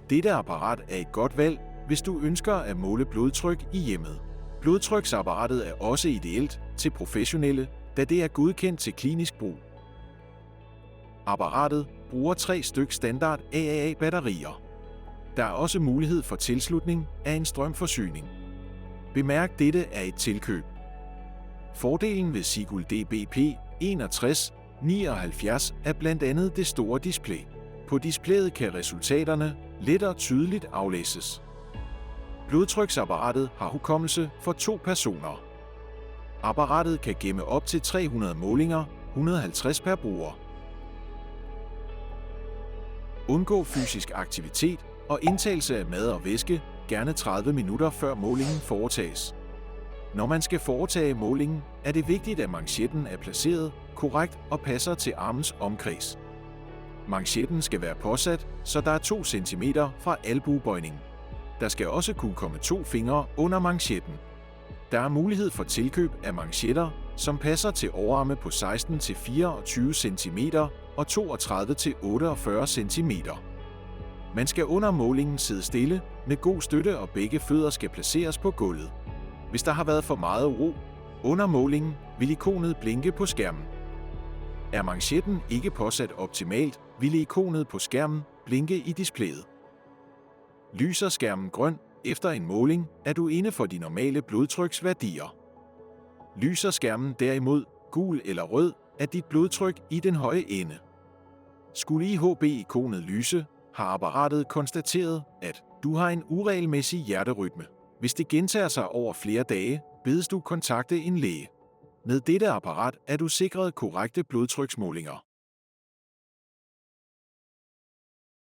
Dette apparat er et godt valg, hvis du ønsker at måle blodtryk i hjemmet. Blodtryksapparatet er også ideelt til professionelle, da det er godkendt til klinisk brug. Apparatet bruger 3 styk standard AAA-batterier. Der er også mulighed for tilslutning af en strømforsyning. Bemærk, dette er et tilkøb. Fordelen ved Sigul DBP 6179 er blandt andet det store display. På displayet kan resultaterne let og tydeligt aflæses. Blodtryksapparatet har hukommelse for 2 personer. Apparatet kan gemme op til 300 målinger, 150 per bruger. Undgå fysisk aktivitet og indtagelse af mad og væske, gerne 30 minutter før målingen foretages. Når man skal foretage målingen, er det vigtigt, at manchetten er placeret korrekt og passer til armens omkreds. Manchetten skal være påsat, så der er 2 cm fra albuebøjning. Der skal også kunne komme 2 fingre under manchetten. Der er mulighed for tilkøb af manchetter, som passer til overarme på 16-24 cm og 32-48 cm. Man skal under målingen sidde stille med god støtte, og begge fødder skal placeres på gulvet. Hvis der har været for meget ro under målingen, vil ikonet blinke på skærmen. Er manchetten ikke påsat optimalt, vil ikonet på skærmen blinke i displayet. Lyser skærmen grøn efter en måling, er du inde for de normale blodtryksværdier. Lyser skærmen derimod gul eller rød, er dit blodtryk i den høje ende. Skulle IHB-ikonet lyse, har apparatet konstateret, at du har en uregelmæssig hjerterytme. Hvis det gentager sig over flere dage, bedes du kontakte en læge. Med dette apparat er du sikret korrekte blodtryksmålinger.